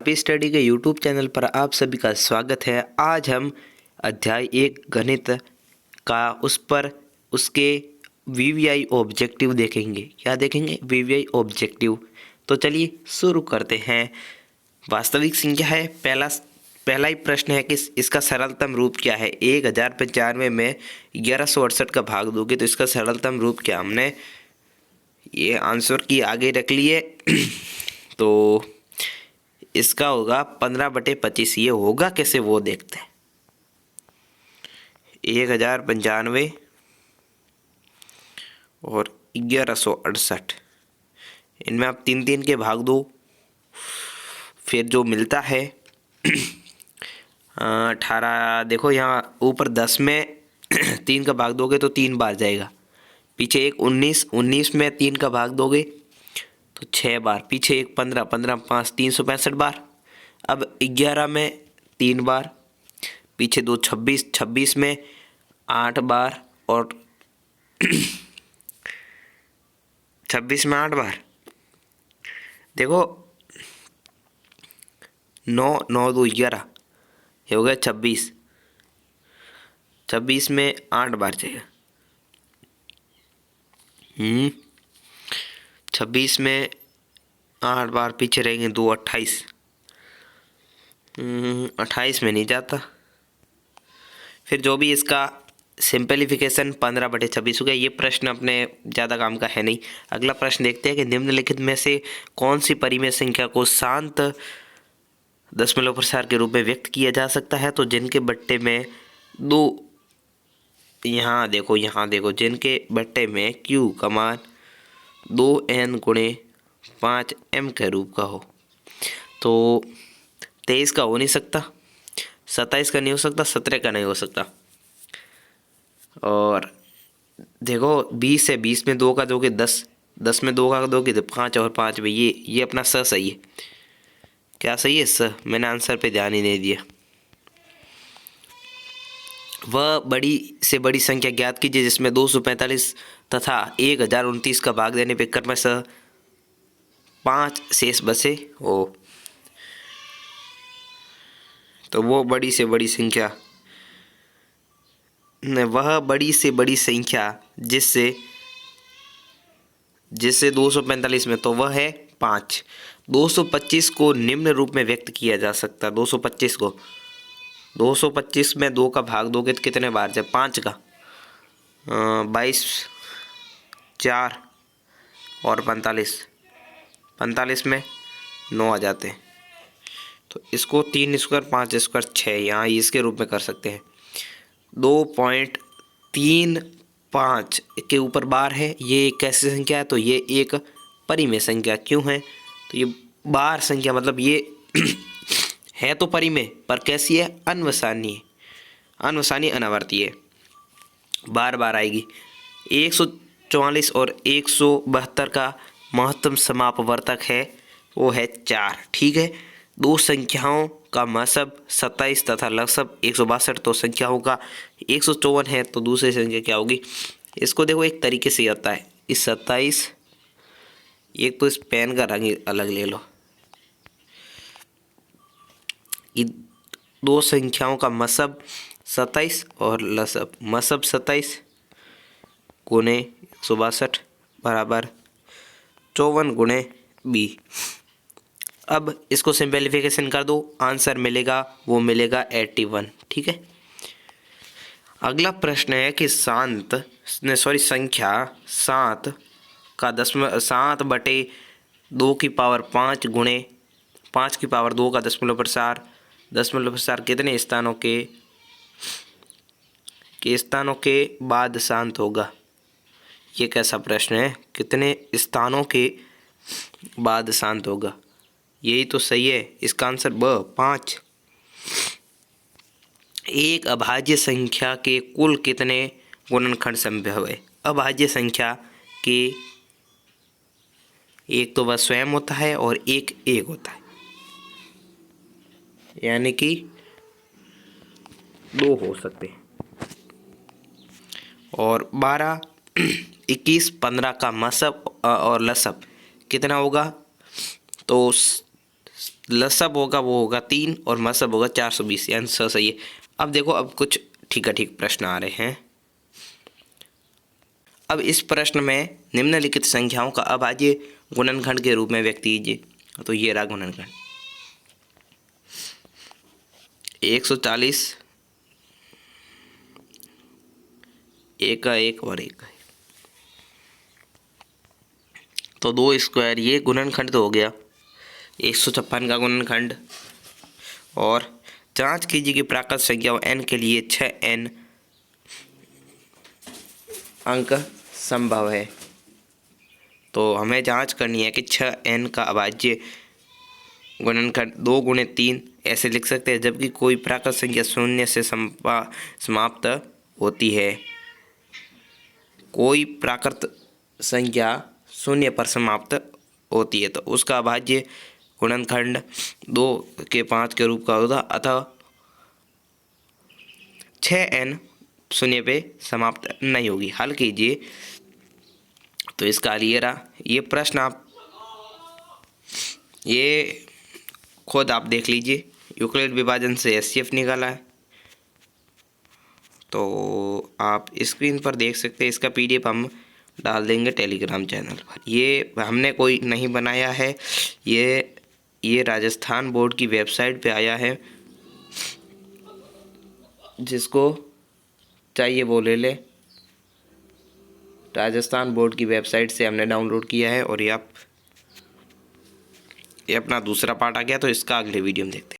Happy study के YouTube channel पर आप सभी का स्वागत है। आज हम अध्याय 1 गणित का उसके वीवीआई ऑब्जेक्टिव देखेंगे। क्या देखेंगे? VVI objective. तो चलिए शुरू करते हैं। वास्तविक संख्या है। पहला ही प्रश्न है कि इसका सरलतम रूप क्या है। 1095 में 1168 का भाग दोगे तो इसका सरलतम रूप क्या? हमने ये आंसर की आगे रख लिए तो इसका होगा 15/25। ये होगा कैसे वो देखते हैं। 1095 और 1168, इनमें आप 3 के भाग दो, फिर जो मिलता है 18। देखो यहाँ ऊपर 10 में 3 का भाग दोगे तो 3 बार जाएगा। पीछे एक 19 में 3 का भाग दोगे तो 6 बार। पीछे एक 15 5 365 बार। अब 11 में 3 बार। पीछे 2 26 में 8 बार और 26 में 8 बार। देखो 9 9 2 11, ये हो गया 26। 26 में 8 बार चाहिए। 26 में 8 बार पीछे रहेंगे 2 28। 28 में नहीं जाता। फिर जो भी इसका सिंपलीफिकेशन 15/26 हो गया। ये प्रश्न अपने ज़्यादा काम का है नहीं। अगला प्रश्न देखते हैं कि निम्नलिखित में से कौन सी परिमेय संख्या को शांत दशमलव प्रसार के रूप में व्यक्त किया जा सकता है। तो जिनके बट्टे में दो, यहाँ देखो जिनके बट्टे में q का मान 2n गुणे 5m के रूप का हो। तो 23 का हो नहीं सकता, 27 का नहीं हो सकता, 17 का नहीं हो सकता। और देखो 20 है, 20 में 2 का दोगे 10, 10 में 2 का दोगे तो 5 और 5 में ये अपना सही है। क्या सही है? मैंने आंसर पे ध्यान ही नहीं दिया। वह बड़ी से बड़ी संख्या ज्ञात कीजिए जिसमें 245 तथा 1029 का भाग देने पे क्रमशः 5 शेष बचे हो। तो वह बड़ी से बड़ी संख्या जिससे 245 में, तो वह है 5। 225 को निम्न रूप में व्यक्त किया जा सकता है। 225 में 2 का भाग दोगे तो कितने बार जाए? 5 का 22 4 और 45 में 9 आ जाते हैं। तो इसको 3 स्क्वायर 5 स्क्वायर 6 यहाँ इसके रूप में कर सकते हैं। 2.35 के ऊपर बार है। ये एक कैसी संख्या है? तो ये एक परिमेय संख्या क्यों है? तो ये बार संख्या मतलब ये है तो परिमेय, पर कैसी है? अनवसानीय अनावर्तीय, बार बार आएगी। 144 और 172 का महत्तम समापवर्तक है वो है 4। ठीक है। दो संख्याओं का महत्तम 27 तथा लसब 162। तो संख्याओं का 154 है तो दूसरी संख्या क्या होगी? इसको देखो एक तरीके से आता है। इस 27, एक तो इस पेन का रंग अलग ले लो। दो संख्याओं का मसब 27 और लसब, मसब 27 गुणे 162 बराबर 54 गुणे b। अब इसको सिंपलीफिकेशन कर दो, आंसर मिलेगा 81। ठीक है। अगला प्रश्न है कि संख्या 7 का 7/2 की पावर 5 गुणे 5 की पावर 2 का दशमलव प्रसार कितने स्थानों के बाद शांत होगा? ये कैसा प्रश्न है? कितने स्थानों के बाद शांत होगा? यही तो सही है। इसका आंसर 5। एक अभाज्य संख्या के कुल कितने गुणनखंड संभव है? अभाज्य संख्या के एक तो वह स्वयं होता है और एक होता है, यानी कि 2 हो सकते हैं। और 12, 21, 15 का मसब और लसब कितना होगा? तो लसब होगा वो होगा 3 और मसब होगा 420, यानी स सही है। अब देखो, अब कुछ ठीक प्रश्न आ रहे हैं। अब इस प्रश्न में निम्नलिखित संख्याओं का अभाज्य गुणनखंड के रूप में व्यक्त कीजिए। तो ये रहा गुणनखंड 140, एक का एक और एक का एक, तो 2 स्क्वायर, ये गुणनखंड तो हो गया 156 का गुणनखंड। और जांच कीजिए कि प्राकृत संख्याओं n के लिए 6n अंक संभव है। तो हमें जांच करनी है कि 6n का अभाज्य गुणनखंड 2 गुणे 3 ऐसे लिख सकते हैं, जबकि कोई प्राकृत संख्या शून्य से समाप्त होती है। कोई प्राकृत संख्या शून्य पर समाप्त होती है तो उसका अभाज्य गुणनखंड 2 के 5 के रूप का होगा, अतः 6n शून्य पे समाप्त नहीं होगी। हल कीजिए। तो इसका हल ये रहा। ये प्रश्न आप ये खुद आप देख लीजिए, यूक्लिड विभाजन से HCF निकाला है, तो आप स्क्रीन पर देख सकते हैं। इसका PDF हम डाल देंगे टेलीग्राम चैनल पर। ये हमने कोई नहीं बनाया है, ये राजस्थान बोर्ड की वेबसाइट पे आया है, जिसको चाहिए वो ले ले। राजस्थान बोर्ड की वेबसाइट से हमने डाउनलोड किया है। और ये अपना दूसरा पार्ट आ गया, तो इसका अगले वीडियो में देखते हैं।